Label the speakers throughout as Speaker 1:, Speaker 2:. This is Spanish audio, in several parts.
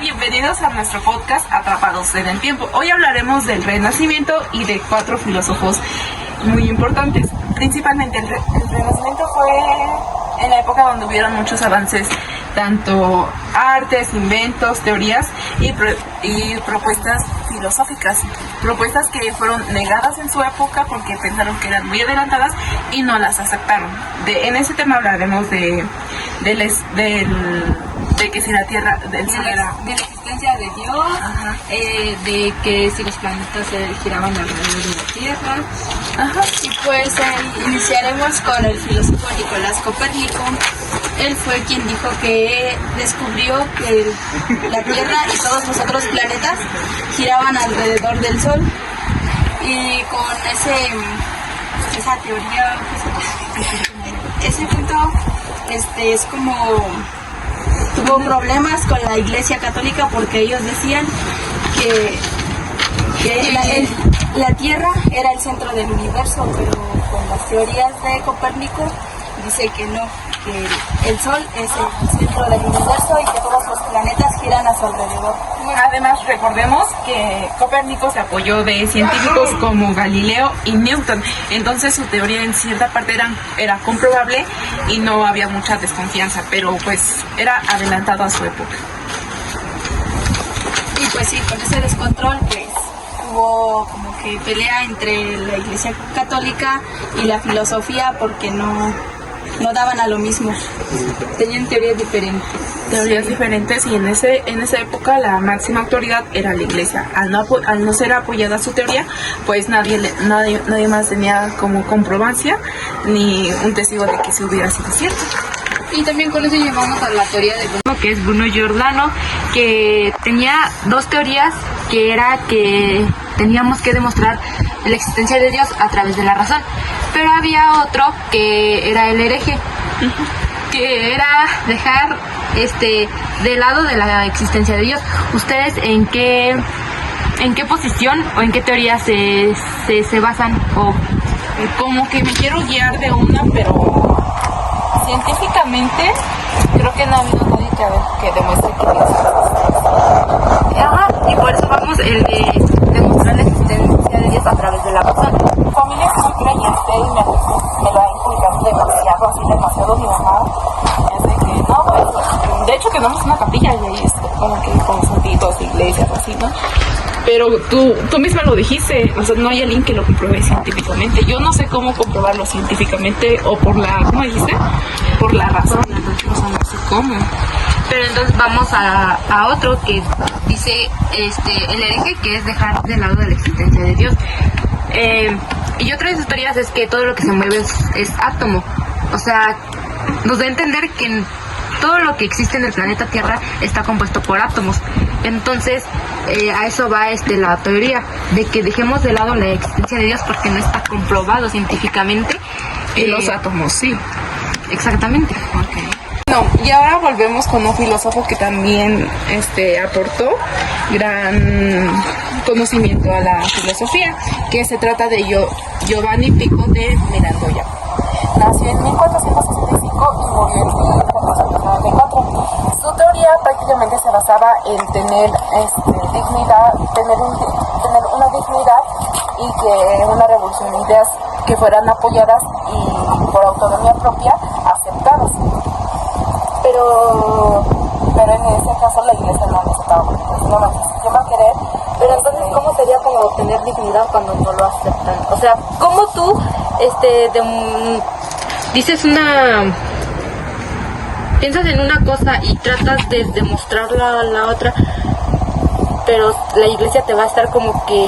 Speaker 1: bienvenidos a nuestro podcast Atrapados en el Tiempo. Hoy hablaremos del Renacimiento y de 4 filósofos muy importantes. Principalmente el Renacimiento fue en la época donde hubieron muchos avances, tanto artes, inventos, teorías y propuestas filosóficas, propuestas que fueron negadas en su época porque pensaron que eran muy adelantadas y no las aceptaron. En ese tema hablaremos de que si la Tierra, del Sol era...
Speaker 2: de la existencia de Dios, de que si los planetas giraban alrededor de la Tierra.
Speaker 3: Y pues iniciaremos con el filósofo Nicolás Copérnico. Él fue quien dijo que descubrió que la Tierra y todos los otros planetas giraban alrededor del Sol. Y con esa teoría, ese punto es como... tuvo problemas con la Iglesia Católica porque ellos decían que la Tierra era el centro del universo, pero con las teorías de Copérnico dice que no, que el Sol es el centro del universo y que todos los planetas giran a su alrededor.
Speaker 1: Además, recordemos que Copérnico se apoyó de científicos como Galileo y Newton, entonces su teoría en cierta parte era comprobable y no había mucha desconfianza, pero pues era adelantado a su época.
Speaker 3: Y pues sí, con ese descontrol pues hubo como que pelea entre la Iglesia Católica y la filosofía porque no daban a lo mismo, tenían teorías diferentes.
Speaker 1: Diferentes y en esa época la máxima autoridad era la Iglesia. Al no ser apoyada su teoría, pues nadie más tenía como comprobancia ni un testigo de que se hubiera sido cierto.
Speaker 2: Y también con eso llamamos a la teoría de Bruno, que es Bruno Giordano, que tenía dos teorías, que era que teníamos que demostrar la existencia de Dios a través de la razón, pero había otro que era el hereje, que era dejar de lado de la existencia de Dios. ¿Ustedes en qué posición o en qué teoría se basan? O
Speaker 1: como que me quiero guiar de una, pero científicamente creo que no ha habido nadie que demuestre que Dios existe.
Speaker 2: Y por eso vamos el de demostrar la existencia de Dios a través de la razón.
Speaker 1: Mi familia es muy creyente y me lo ha inculcado demasiado mi mamá. Es de que no, pues, de hecho tenemos una capilla y ahí como que con santitos, iglesias, así, ¿no? Pero tú misma lo dijiste, o sea, no hay alguien que lo compruebe científicamente. Yo no sé cómo comprobarlo científicamente o por la, ¿cómo dijiste? Por la razón. O sea, no sé cómo.
Speaker 2: Pero entonces vamos a otro que dice el hereje, que es dejar de lado de la existencia de Dios. Y otra de sus teorías es que todo lo que se mueve es átomo. O sea, nos da a entender que todo lo que existe en el planeta Tierra está compuesto por átomos. Entonces, a eso va la teoría de que dejemos de lado la existencia de Dios porque no está comprobado científicamente.
Speaker 1: Y los átomos, sí.
Speaker 2: Exactamente.
Speaker 1: No, y ahora volvemos con un filósofo que también aportó gran conocimiento a la filosofía, que se trata de Giovanni Pico de Mirandola. Nació en 1465 y murió en 1494. Su teoría prácticamente se basaba en tener dignidad, tener una dignidad y que una revolución de ideas que fueran apoyadas y por autonomía propia aceptadas. Pero en ese caso la Iglesia no aceptaba, pues no va a querer.
Speaker 2: Pero entonces, ¿cómo sería como obtener dignidad cuando no lo aceptan? O sea, ¿cómo tú dices piensas en una cosa y tratas de demostrarla a la otra, pero la Iglesia te va a estar como que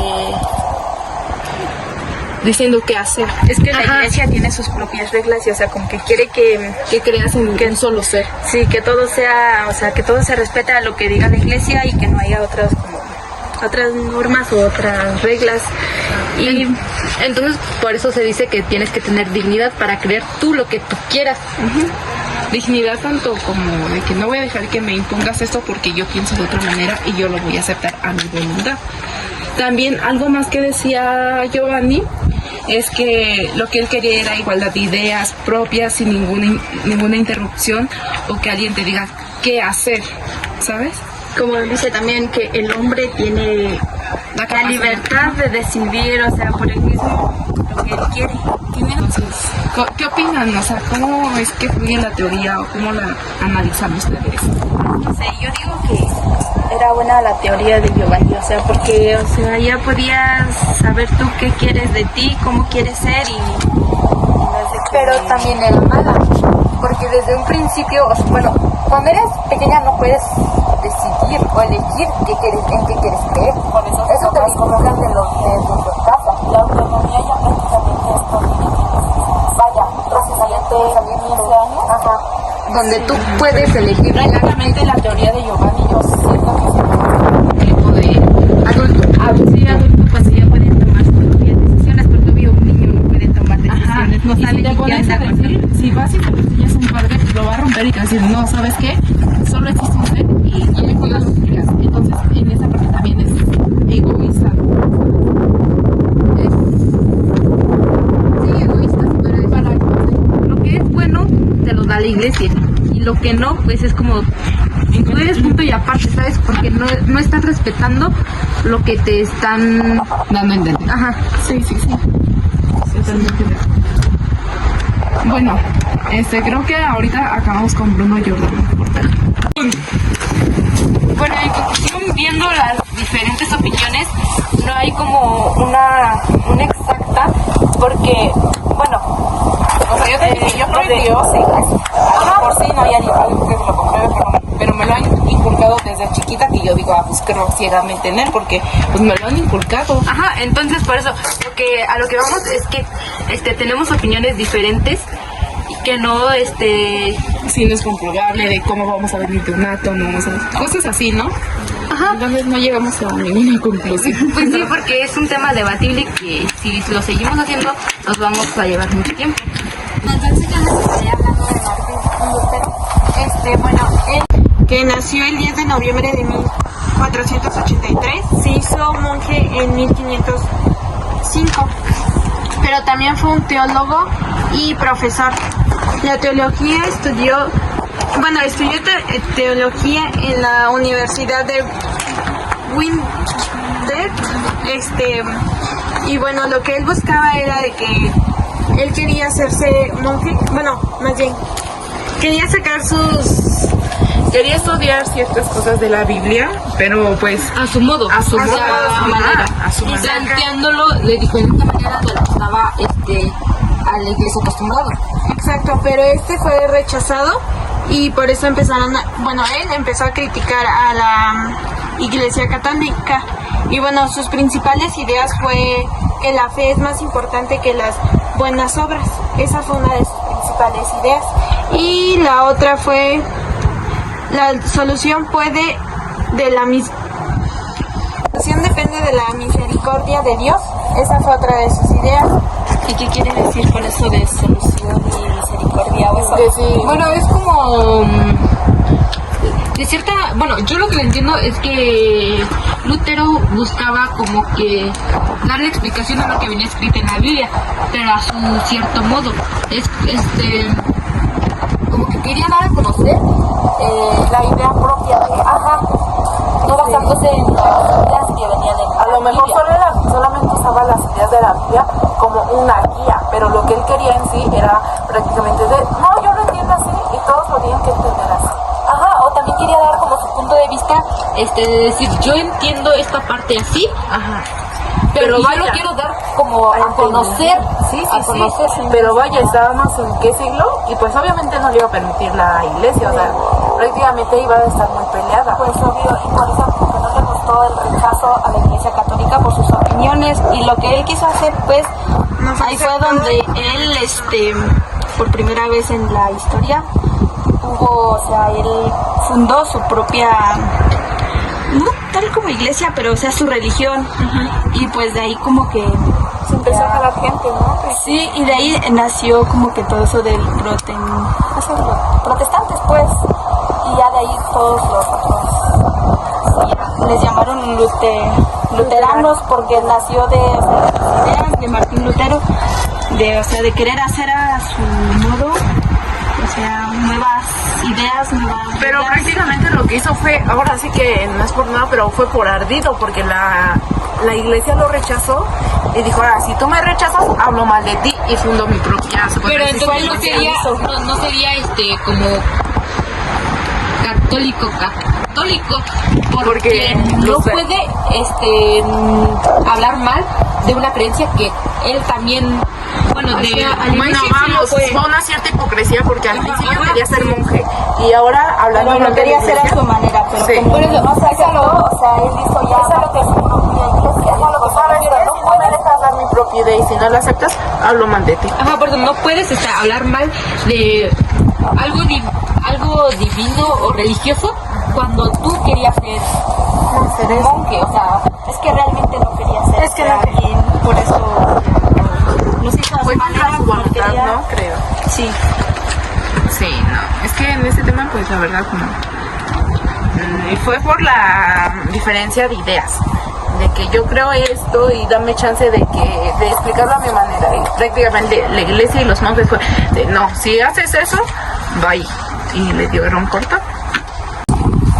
Speaker 1: diciendo qué hacer? Es que la Iglesia tiene sus propias reglas y, o sea, como que quiere que creas en un solo ser.
Speaker 2: Sí, que todo sea, o sea, que todo se respete a lo que diga la Iglesia y que no haya otras normas o otras reglas. Y entonces por eso se dice que tienes que tener dignidad para creer tú lo que tú quieras.
Speaker 1: Dignidad tanto como de que no voy a dejar que me impongas esto porque yo pienso de otra manera y yo lo voy a aceptar a mi voluntad. También algo más que decía Giovanni es que lo que él quería era igualdad de ideas propias sin ninguna interrupción o que alguien te diga qué hacer, ¿sabes?
Speaker 3: como dice también que el hombre tiene la libertad de decidir, o sea, por él mismo lo que él quiere.
Speaker 1: Entonces, ¿qué opinan? O sea, ¿cómo es que fluye la teoría o cómo la analizan ustedes?
Speaker 3: No sé, yo digo que era buena la teoría de Giovanni, o sea, porque, o sea, ya podías saber tú qué quieres de ti, cómo quieres ser y no es de que...
Speaker 2: Pero también era mala, porque desde un principio, o sea, bueno, cuando eres pequeña no puedes decidir o elegir en qué quieres creer.
Speaker 4: Por eso
Speaker 2: te lo inculcan de casa.
Speaker 4: la autonomía ya prácticamente es con vaya, también 15 años.
Speaker 2: Ajá. Donde tú puedes elegir
Speaker 4: Prácticamente la teoría de Giovanni, yo siento que sí.
Speaker 1: Tipo de adulto.
Speaker 3: Sí, adulto, pues ya pueden tomar sus propias decisiones, porque obvio un niño no puede tomar
Speaker 1: Ajá.
Speaker 3: decisiones, no
Speaker 1: Y
Speaker 3: sale
Speaker 1: si te
Speaker 3: ni
Speaker 1: pones a decir, si vas y te enseñas un padre, lo va a romper y te va a decir, no, ¿sabes qué? Solo existe usted y no me jodas lo que digas. Entonces, en esa parte también es egoísta.
Speaker 2: Sí, egoísta, para lo que es bueno te lo da la iglesia y lo que no pues es como tú eres punto y aparte, ¿sabes? Porque no estás respetando lo que te están
Speaker 1: Dando a entender.
Speaker 2: ajá.
Speaker 1: Sí. Totalmente de acuerdo. Bueno, creo que ahorita acabamos con Bruno Giordano.
Speaker 2: Bueno, en conclusión, viendo las diferentes opiniones, no hay como una exacta, porque, bueno,
Speaker 4: O sea, yo creo que Dios sí. A lo mejor sí no hay algo que lo compruebe, pero me lo han inculcado desde chiquita que yo digo, pues creo ciegamente en él, porque pues me lo han inculcado.
Speaker 2: ajá, entonces por eso, a lo que vamos es que tenemos opiniones diferentes y que no,
Speaker 1: Si no es comprobable de cómo vamos a venir de un átomo, o sea, cosas así, ¿no?
Speaker 2: ajá,
Speaker 1: Entonces no llegamos a ninguna conclusión.
Speaker 2: pues sí, porque es un tema debatible que si lo seguimos haciendo nos vamos a llevar mucho tiempo.
Speaker 3: Entonces yo les estaría hablando de Martín Lutero. Bueno, él que nació el 10 de noviembre de 1483, se hizo monje en 1505, pero también fue un teólogo y profesor. La teología estudió teología en la Universidad de Winter, y bueno, lo que él buscaba era de que él quería hacerse monje, bueno, más bien, quería sacar
Speaker 1: Quería estudiar ciertas cosas de la Biblia, pero pues
Speaker 2: A su modo,
Speaker 1: a su modo,
Speaker 2: manera.
Speaker 1: a su
Speaker 2: Y
Speaker 1: manera.
Speaker 2: planteándolo de diferente manera de lo que estaba a la iglesia acostumbrado.
Speaker 3: exacto, pero fue rechazado y por eso él empezó a criticar a la Iglesia Católica. Y bueno, sus principales ideas fue que la fe es más importante que las buenas obras. Esa fue una de sus principales ideas. Y la otra fue, la solución depende de la misericordia de Dios. Esa fue otra de sus ideas.
Speaker 4: ¿Y qué quiere decir con eso de solución y misericordia o eso?
Speaker 2: Bueno, es como de cierta, bueno, yo lo que le entiendo es que Lutero buscaba como que darle explicación a lo que venía escrito en la Biblia, pero a su cierto modo. Es como que quería dar a conocer
Speaker 4: La idea propia de,
Speaker 2: no basándose en las ideas que venían en
Speaker 4: a lo mejor solamente usaba las ideas de la Biblia como una guía, pero lo que él quería en sí era prácticamente no, yo lo entiendo así y todos lo tienen que entender así.
Speaker 2: Ajá, o también quería dar como su punto de vista, de decir, yo entiendo esta parte así, pero yo
Speaker 4: vaya,
Speaker 2: lo quiero dar como a conocer,
Speaker 4: pero vaya, estábamos en qué siglo y pues obviamente no le iba a permitir la iglesia, o sea, prácticamente iba a estar muy peleada.
Speaker 3: Pues obvio, y por eso porque no le gustó el rechazo a la Iglesia Católica por sus opiniones, y lo que él quiso hacer, pues, ahí fue donde él, por primera vez en la historia, él fundó su propia, no tal como iglesia, pero o sea, su religión, y pues de ahí como que
Speaker 4: Se empezó a jalar gente, ¿no?
Speaker 3: sí, y de ahí nació como que todo eso del protestantes, pues, y ya de ahí todos los otros les llamaron luteranos porque nació de las ideas de Martín Lutero, de querer hacer a su modo o sea, nuevas ideas, nuevas...
Speaker 1: Pero
Speaker 3: reglas.
Speaker 1: prácticamente lo que hizo fue, ahora sí que no es por nada, pero fue por ardido, porque la iglesia lo rechazó y dijo, ahora si tú me rechazas, hablo mal de ti, y fundó mi propia...
Speaker 2: Pero entonces no sería como católico porque no
Speaker 1: los-
Speaker 2: puede hablar mal de una creencia que él también bueno
Speaker 1: vamos, fue una cierta hipocresía porque al principio quería ser monje y ahora hablando
Speaker 3: Bueno,
Speaker 1: mal de la
Speaker 3: quería hacer a
Speaker 1: iglesia,
Speaker 3: su manera, pero
Speaker 1: sí.
Speaker 3: como
Speaker 2: Por eso,
Speaker 3: no se aceptó, o sea, él hizo ya lo que es su propia iglesia.
Speaker 1: No, lo que sabes es que si no me dejas dar mi propia idea y si no la aceptas, hablo mal de ti.
Speaker 2: ajá, por eso no puedes hablar mal de algo divino o religioso cuando tú querías ser monje, o sea,
Speaker 3: Es que realmente no quería ser.
Speaker 1: Es que
Speaker 3: o sea,
Speaker 1: no quería.
Speaker 3: y por eso los hizo a su
Speaker 1: Pues
Speaker 3: manera,
Speaker 1: contra su
Speaker 3: como
Speaker 1: voluntad,
Speaker 3: quería.
Speaker 1: ¿no? Creo.
Speaker 3: Sí.
Speaker 1: Sí, no. Es que en ese tema, pues la verdad, no. Y fue por la diferencia de ideas. De que yo creo esto y dame chance de explicarlo a mi manera. Y prácticamente la iglesia y los monjes fue de, no, si haces eso, bye. Y le dieron corto.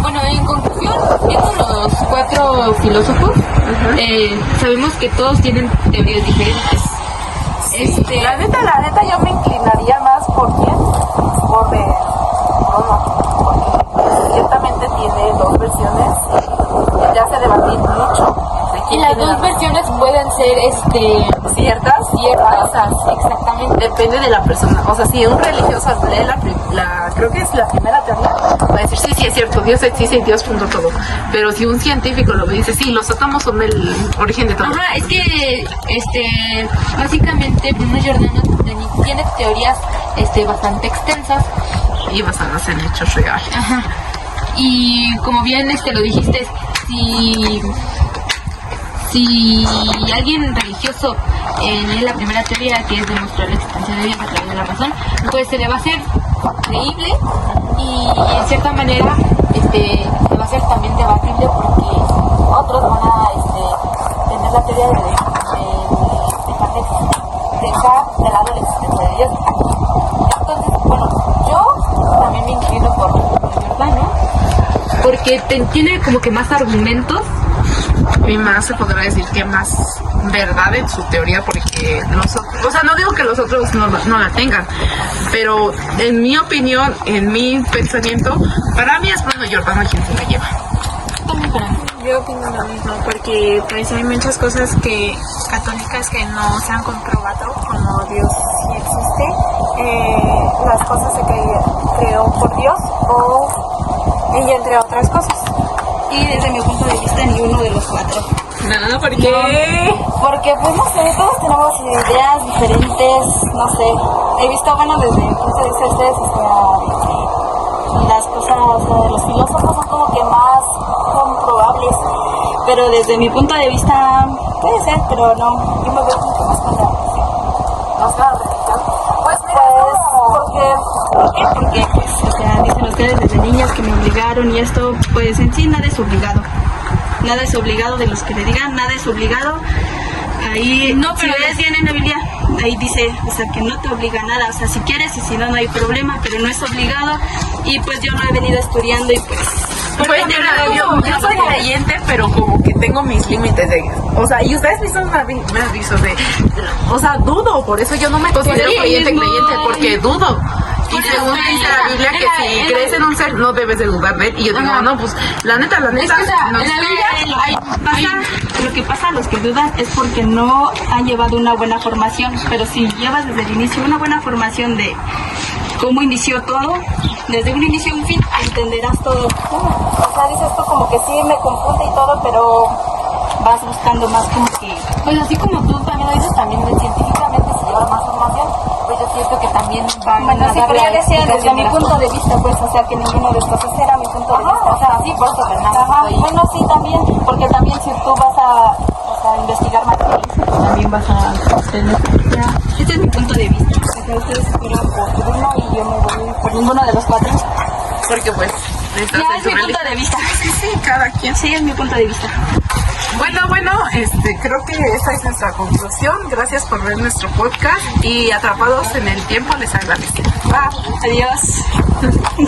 Speaker 2: bueno, en conclusión, viendo los 4 filósofos, sabemos que todos tienen teorías diferentes.
Speaker 1: La neta, yo me inclinaría más por quién, por Bruno, porque ciertamente tiene 2 versiones y ya se debatir mucho. entre
Speaker 2: Y
Speaker 1: quién
Speaker 2: las
Speaker 1: tiene
Speaker 2: dos versiones pueden ser
Speaker 1: ciertas,
Speaker 2: exactamente.
Speaker 1: depende de la persona. O sea, si un religioso lee creo que es la primera teoría, va a decir, sí, es cierto, Dios existe y Dios fundó todo. Pero si un científico lo ve y dice, sí, los átomos son el origen de todo.
Speaker 2: Ajá, es que básicamente Bruno Giordano tiene teorías bastante extensas.
Speaker 1: Y basadas en hechos reales.
Speaker 2: Ajá. Y como bien lo dijiste, si alguien religioso lee la primera teoría, que es demostrar la existencia de Dios a través de la razón, pues se le va a hacer creíble y en cierta manera se va a hacer también debatible porque otros van a tener la teoría dejar de lado la existencia de Dios. Entonces, bueno, yo también me inclino por Giordano porque tiene como que más argumentos
Speaker 1: Y más se podrá decir que más verdad en su teoría, porque o sea, no digo que los otros no la tengan, pero en mi opinión, en mi pensamiento, para mí es Bruno Giordano quien se la lleva.
Speaker 5: Yo opino lo mismo, porque pues hay muchas cosas católicas que no se han comprobado, como Dios sí existe, las cosas se creó por Dios y entre otras cosas.
Speaker 3: Y desde mi punto de vista, ni uno de los 4.
Speaker 1: No, ¿por qué?
Speaker 3: Porque, pues, no sé, todos tenemos ideas diferentes, no sé. He visto, bueno, desde mi punto de vista de ustedes, o sea, las cosas, o sea, de los filósofos son como que más comprobables. Pero desde mi punto de vista, puede ser, pero no. Yo me veo como que más con la religión.
Speaker 1: ¿Más la religión?
Speaker 3: Pues, porque, pues, o sea, dicen ustedes desde niñas que me obligaron y esto, pues, en sí nada es obligado. Nada es obligado de los que le digan, nada es obligado. Ahí,
Speaker 2: No, pero
Speaker 3: si ves bien en la Biblia, ahí dice, o sea, que no te obliga a nada. O sea, si quieres y si no, no hay problema, pero no es obligado. Y pues yo lo he venido estudiando y pues...
Speaker 1: Pues mira, yo soy creyente, pero como que tengo mis límites o sea, y ustedes mismos me aviso de, o sea, dudo, por eso yo no me considero creyente, porque dudo. Y según dice la Biblia que si crees en un ser, no debes de dudar de él. Y yo digo, no, pues, la neta,
Speaker 2: Es que, o sea,
Speaker 1: no.
Speaker 2: en la Biblia
Speaker 3: Lo que pasa a los que dudan es porque no han llevado una buena formación, pero si llevas desde el inicio una buena formación de cómo inició todo, desde un inicio a un fin, entenderás todo. O sea, dices tú como que sí me confunde y todo, pero vas buscando más como que...
Speaker 2: pues así como tú también lo dices, también científicamente se lleva más formación, pues yo siento que también van
Speaker 3: Bueno,
Speaker 2: a
Speaker 3: sí,
Speaker 2: dar
Speaker 3: pero
Speaker 2: la
Speaker 3: yo decía desde
Speaker 2: explicación
Speaker 3: mi
Speaker 2: las
Speaker 3: punto
Speaker 2: cosas.
Speaker 3: de vista, pues, o sea, que ninguno de estos, ese era mi punto de vista.
Speaker 2: O sea, sí, por eso, Fernanda,
Speaker 3: Ajá,
Speaker 2: estoy-
Speaker 3: bueno, sí, también, porque también si tú vas a investigar más, también vas a tener... Este es mi punto de vista. O sea, ustedes fueron por uno y yo me voy por ninguno de los 4.
Speaker 1: Porque pues,
Speaker 3: Ya es mi punto de vista.
Speaker 1: Sí, cada quien.
Speaker 3: Sí, es mi punto de vista.
Speaker 4: Bueno, creo que esa es nuestra conclusión. Gracias por ver nuestro podcast y Atrapados en el Tiempo les agradecemos.
Speaker 3: Adiós.